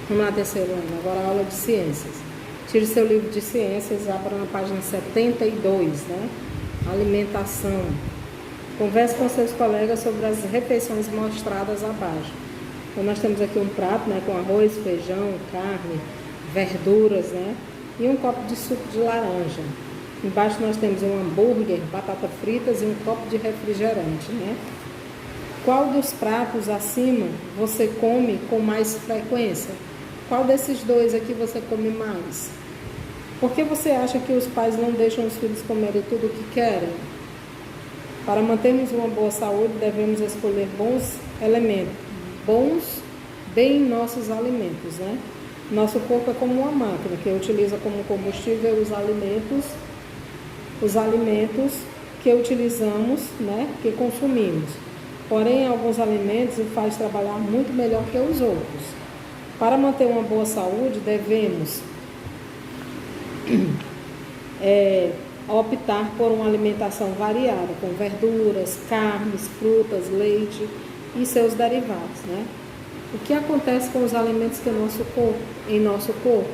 Vamos lá, terceiro ano, agora a aula de ciências. Tire seu livro de ciências e abra na página 72, né? Alimentação. Converse com seus colegas sobre as refeições mostradas abaixo. Então, nós temos aqui um prato, né, com arroz, feijão, carne, verduras, né? E um copo de suco de laranja. Embaixo nós temos um hambúrguer, batata fritas e um copo de refrigerante, né? Qual dos pratos acima você come com mais frequência? Qual desses dois aqui você come mais? Por que você acha que os pais não deixam os filhos comerem tudo o que querem? Para mantermos uma boa saúde, devemos escolher bons elementos, bem nossos alimentos, né? Nosso corpo é como uma máquina que utiliza como combustível os alimentos que utilizamos, né? Que consumimos. Porém, alguns alimentos o faz trabalhar muito melhor que os outros. Para manter uma boa saúde, devemos optar por uma alimentação variada, com verduras, carnes, frutas, leite e seus derivados, né? O que acontece com os alimentos em nosso corpo?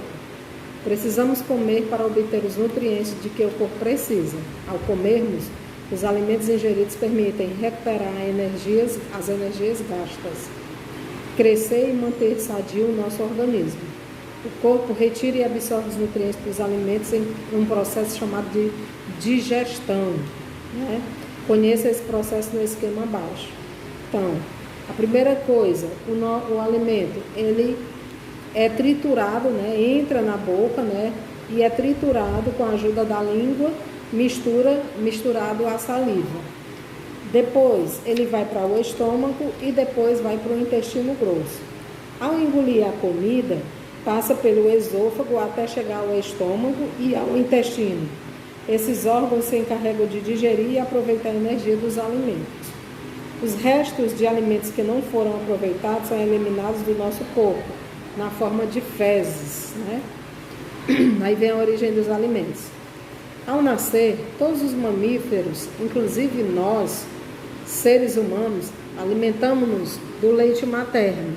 Precisamos comer para obter os nutrientes de que o corpo precisa. Ao comermos, os alimentos ingeridos permitem recuperar as energias gastas, crescer e manter sadio o nosso organismo. O corpo retira e absorve os nutrientes dos alimentos em um processo chamado de digestão, né? Conheça esse processo no esquema abaixo. Então, a primeira coisa, o alimento, ele é triturado, né? Entra na boca, né? E é triturado com a ajuda da língua, misturado à saliva. Depois, ele vai para o estômago e depois vai para o intestino grosso. Ao engolir a comida, passa pelo esôfago até chegar ao estômago e ao intestino. Esses órgãos se encarregam de digerir e aproveitar a energia dos alimentos. Os restos de alimentos que não foram aproveitados são eliminados do nosso corpo, na forma de fezes, né? Aí vem a origem dos alimentos. Ao nascer, todos os mamíferos, inclusive nós, seres humanos, alimentamos-nos do leite materno.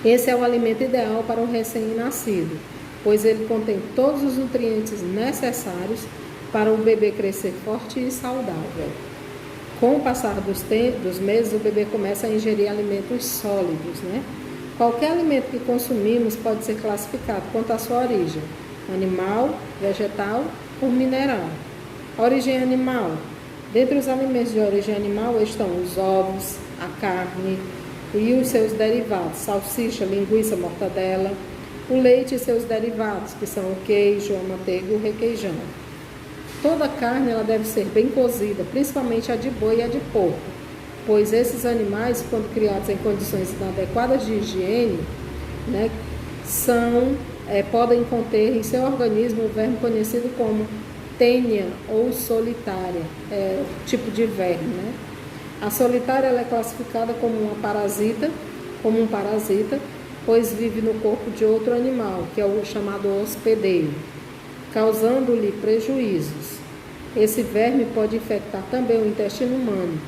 Esse é o alimento ideal para o recém-nascido, pois ele contém todos os nutrientes necessários para o bebê crescer forte e saudável. Com o passar dos meses, o bebê começa a ingerir alimentos sólidos, né? Qualquer alimento que consumimos pode ser classificado quanto à sua origem: animal, vegetal ou mineral. A origem animal. Dentre os alimentos de origem animal estão os ovos, a carne e os seus derivados, salsicha, linguiça, mortadela, o leite e seus derivados, que são o queijo, a manteiga e o requeijão. Toda carne ela deve ser bem cozida, principalmente a de boi e a de porco, pois esses animais, quando criados em condições inadequadas de higiene, né, podem conter em seu organismo o verme conhecido como tênia ou solitária, tipo de verme, né? A solitária ela é classificada como um parasita, pois vive no corpo de outro animal, que é o chamado hospedeiro, causando-lhe prejuízos. Esse verme pode infectar também o intestino humano,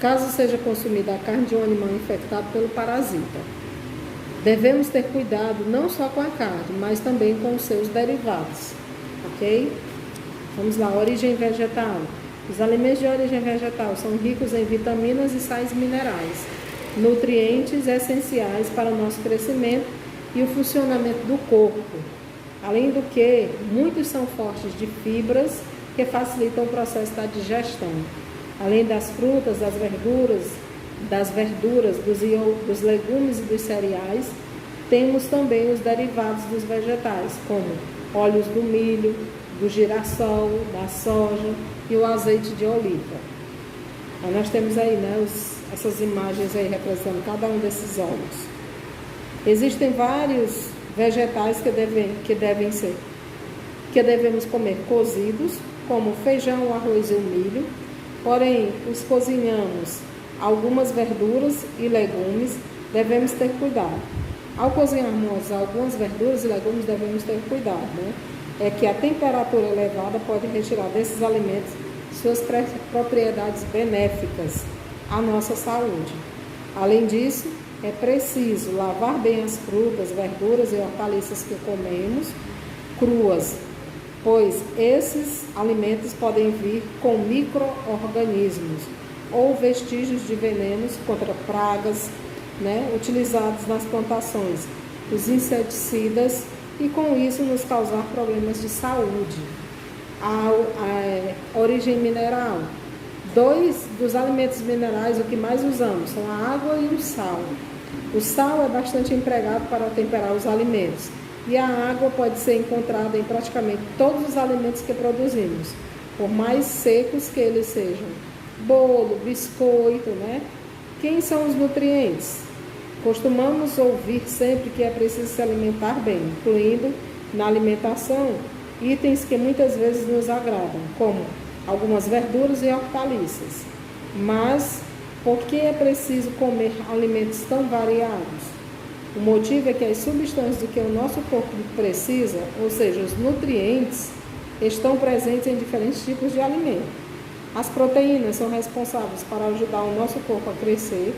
caso seja consumida a carne de um animal infectado pelo parasita. Devemos ter cuidado não só com a carne, mas também com os seus derivados, ok? Vamos lá, origem vegetal. Os alimentos de origem vegetal são ricos em vitaminas e sais minerais, nutrientes essenciais para o nosso crescimento e o funcionamento do corpo. Além do que, muitos são fortes de fibras que facilitam o processo da digestão. Além das frutas, das verduras, dos legumes e dos cereais, temos também os derivados dos vegetais, como óleos do milho, do girassol, da soja e o azeite de oliva. Então, nós temos aí, né, essas imagens aí representando cada um desses óleos. Existem vários vegetais que devemos comer cozidos, como o feijão, o arroz e o milho. Porém, os cozinhamos algumas verduras e legumes, devemos ter cuidado. Ao cozinharmos algumas verduras e legumes, devemos ter cuidado, né? É que a temperatura elevada pode retirar desses alimentos suas propriedades benéficas à nossa saúde. Além disso, é preciso lavar bem as frutas, verduras e hortaliças que comemos cruas, pois esses alimentos podem vir com micro-organismos ou vestígios de venenos contra pragas, utilizados nas plantações, os inseticidas, e com isso nos causar problemas de saúde. A origem mineral. 2 dos alimentos minerais, o que mais usamos, são a água e o sal. O sal é bastante empregado para temperar os alimentos, e a água pode ser encontrada em praticamente todos os alimentos que produzimos, por mais secos que eles sejam. Bolo, biscoito, Quem são os nutrientes? Costumamos ouvir sempre que é preciso se alimentar bem, incluindo na alimentação itens que muitas vezes nos agradam, como algumas verduras e hortaliças. Mas por que é preciso comer alimentos tão variados? O motivo é que as substâncias de que o nosso corpo precisa, ou seja, os nutrientes, estão presentes em diferentes tipos de alimento. As proteínas são responsáveis para ajudar o nosso corpo a crescer,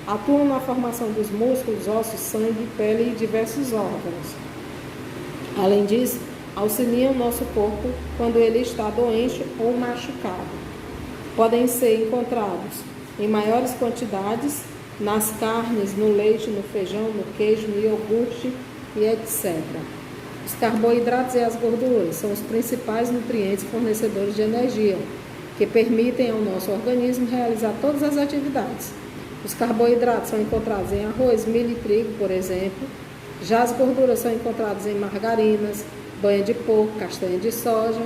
atuam na formação dos músculos, ossos, sangue, pele e diversos órgãos. Além disso, auxiliam o nosso corpo quando ele está doente ou machucado. Podem ser encontrados em maiores quantidades nas carnes, no leite, no feijão, no queijo, no iogurte e etc. Os carboidratos e as gorduras são os principais nutrientes fornecedores de energia, que permitem ao nosso organismo realizar todas as atividades. Os carboidratos são encontrados em arroz, milho e trigo, por exemplo. Já as gorduras são encontradas em margarinas, banha de porco, castanha de soja,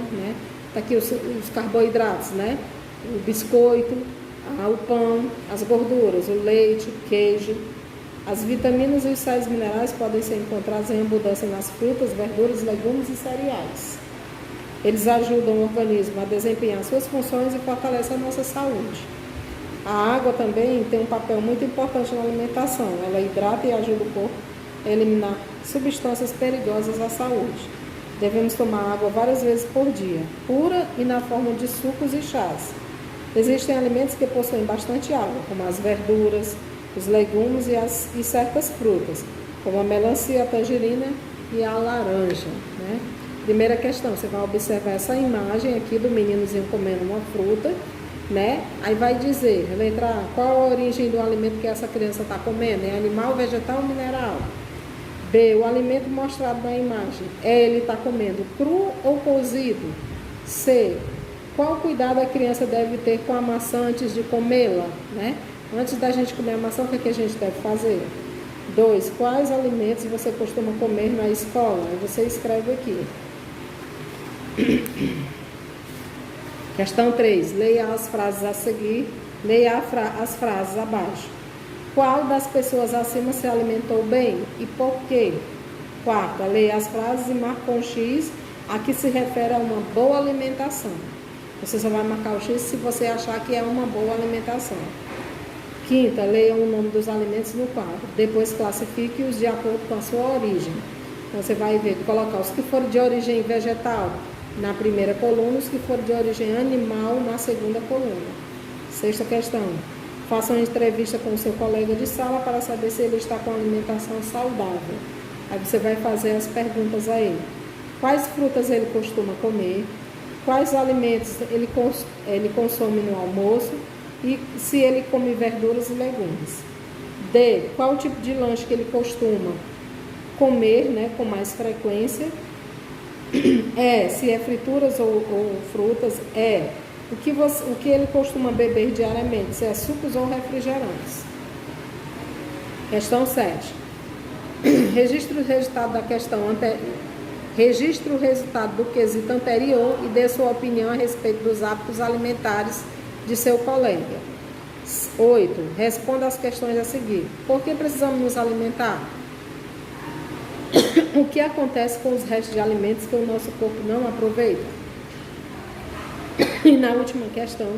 Tá aqui os carboidratos, O biscoito, o pão, as gorduras, o leite, o queijo. As vitaminas e os sais minerais podem ser encontrados em abundância nas frutas, verduras, legumes e cereais. Eles ajudam o organismo a desempenhar suas funções e fortalecem a nossa saúde. A água também tem um papel muito importante na alimentação. Ela hidrata e ajuda o corpo a eliminar substâncias perigosas à saúde. Devemos tomar água várias vezes por dia, pura e na forma de sucos e chás. Existem alimentos que possuem bastante água, como as verduras, os legumes e certas frutas, como a melancia, a tangerina e a laranja. Primeira questão, você vai observar essa imagem aqui do meninozinho comendo uma fruta, Aí vai dizer, letra A, qual a origem do alimento que essa criança está comendo? É animal, vegetal ou mineral? B, o alimento mostrado na imagem, ele está comendo cru ou cozido? C, qual cuidado a criança deve ter com a maçã antes de comê-la? Antes da gente comer a maçã, o que a gente deve fazer? 2, quais alimentos você costuma comer na escola? Aí você escreve aqui. Questão 3, leia as frases a seguir, leia as frases abaixo. Qual das pessoas acima se alimentou bem e por quê? 4, leia as frases e marque com X a que se refere a uma boa alimentação. Você só vai marcar o X se você achar que é uma boa alimentação. 5, leia o nome dos alimentos no quadro. Depois classifique-os de acordo com a sua origem. Então você vai ver, colocar os que forem de origem vegetal na primeira coluna, os que forem de origem animal na segunda coluna. 6ª questão. Faça uma entrevista com o seu colega de sala para saber se ele está com alimentação saudável. Aí você vai fazer as perguntas a ele. Quais frutas ele costuma comer? Quais alimentos ele consome no almoço? E se ele come verduras e legumes? D. Qual tipo de lanche que ele costuma comer, com mais frequência? E. Se é frituras ou frutas? E. O que ele costuma beber diariamente? Se é sucos ou refrigerantes? Questão 7. Registre o resultado da questão Registre o resultado do quesito anterior e dê sua opinião a respeito dos hábitos alimentares de seu colega. 8. Responda as questões a seguir. Por que precisamos nos alimentar? O que acontece com os restos de alimentos que o nosso corpo não aproveita? E na última questão,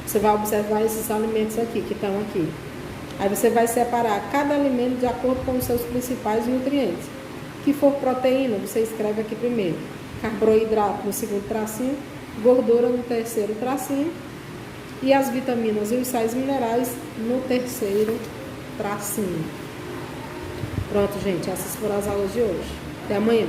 você vai observar esses alimentos aqui, que estão aqui. Aí você vai separar cada alimento de acordo com os seus principais nutrientes. Que for proteína, você escreve aqui primeiro. Carboidrato no segundo tracinho, gordura no terceiro tracinho e as vitaminas e os sais minerais no terceiro para cima. Pronto, gente, essas foram as aulas de hoje. Até amanhã.